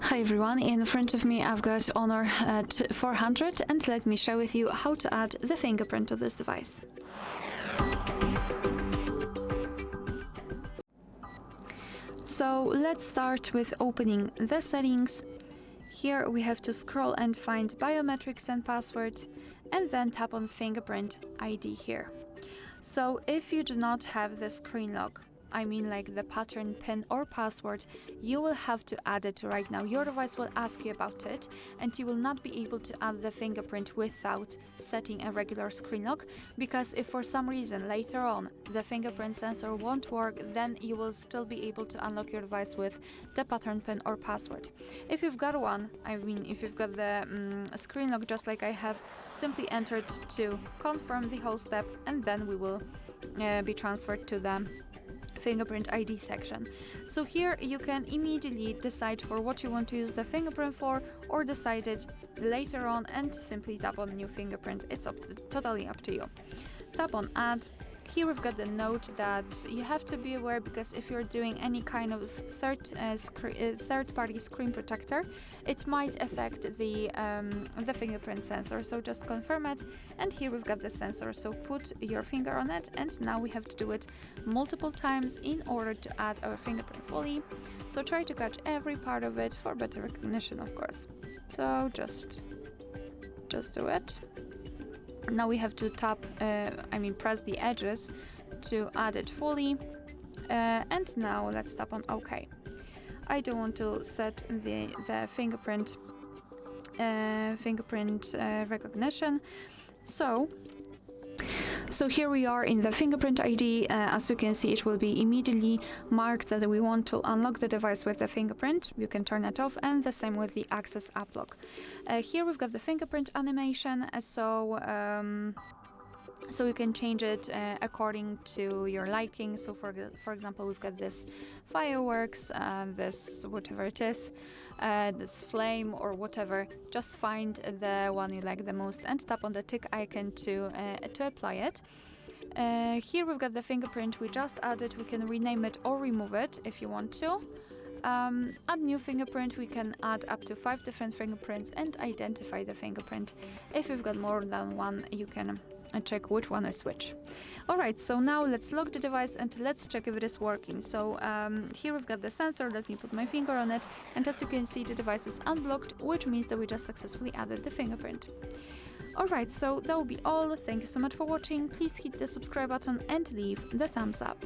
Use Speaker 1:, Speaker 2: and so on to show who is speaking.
Speaker 1: Hi everyone, in front of me I've got Honor 400 and let me share with you how to add the fingerprint to this device. So let's start with opening the settings. Here we have to scroll and find Biometrics and Password and then tap on Fingerprint ID here. So if you do not have the screen lock, I mean like the pattern, pin or password, you will have to add it right now. Your device will ask you about it and you will not be able to add the fingerprint without setting a regular screen lock, because if for some reason later on the fingerprint sensor won't work, then you will still be able to unlock your device with the pattern, pin or password. If you've got one, I mean if you've got the screen lock just like I have, simply enter to confirm the whole step and then we will be transferred to the fingerprint ID section. So here you can immediately decide for what you want to use the fingerprint for, or decide it later on and simply tap on new fingerprint. It's totally up to you. Tap on add. Here we've got the note that you have to be aware, because if you're doing any kind of third-party screen protector, it might affect the fingerprint sensor. So just confirm it. And here we've got the sensor. So put your finger on it, and now we have to do it multiple times in order to add our fingerprint fully. So try to catch every part of it for better recognition, of course. So just do it. Now we have to tap, press the edges to add it fully. And now let's tap on OK. I don't want to set the fingerprint recognition. So here we are in the fingerprint ID. As you can see, it will be immediately marked that we want to unlock the device with the fingerprint. You can turn it off, and the same with the access app lock. Here we've got the fingerprint animation, so you can change it according to your liking. So for example, we've got this fireworks, this whatever it is, this flame or whatever. Just find the one you like the most and tap on the tick icon to apply it. Here we've got the fingerprint we just added. We can rename it or remove it if you want to. Add new fingerprint. We can add up to 5 different fingerprints and identify the fingerprint. If you've got more than one, you can check which one is which. Alright, so now let's lock the device and let's check if it is working. So here we've got the sensor. Let me put my finger on it, and as you can see, the device is unblocked, which means that we just successfully added the fingerprint. Alright, so that will be all. Thank you so much for watching. Please hit the subscribe button and leave the thumbs up.